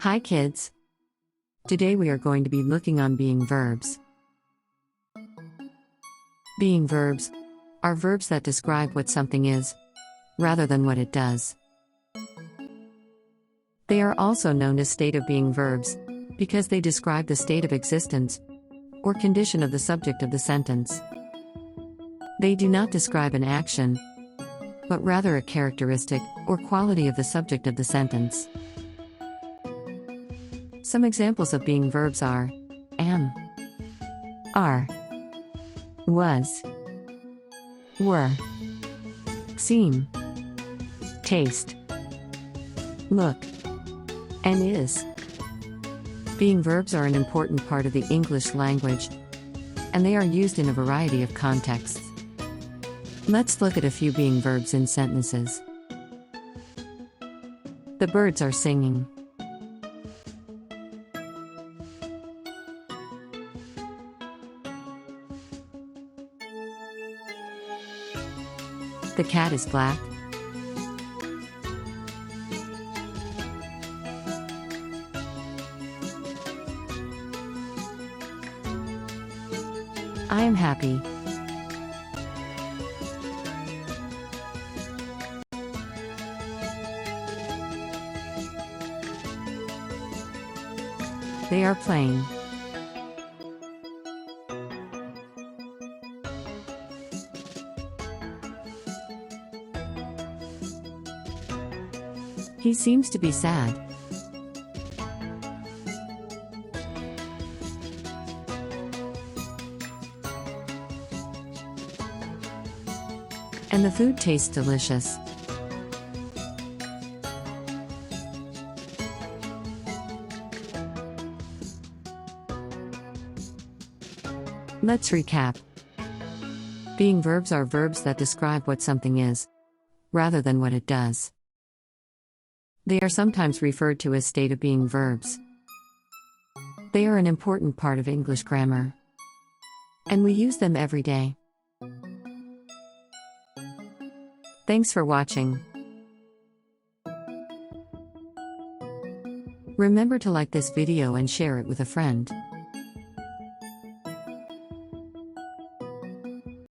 Hi kids! Today we are going to be looking on being verbs. Being verbs are verbs that describe what something is, rather than what it does. They are also known as state of being verbs, because they describe the state of existence, or condition of the subject of the sentence. They do not describe an action, but rather a characteristic, or quality of the subject of the sentence. Some examples of being verbs are am, are, was, were, seem, taste, look, and is. Being verbs are an important part of the English language, and they are used in a variety of contexts. Let's look at a few being verbs in sentences. The birds are singing. The cat is black. I am happy. They are playing. He seems to be sad. And the food tastes delicious. Let's recap. Being verbs are verbs that describe what something is, rather than what it does. They are sometimes referred to as state of being verbs. They are an important part of English grammar, and we use them every day. Thanks for watching. Remember to like this video and share it with a friend.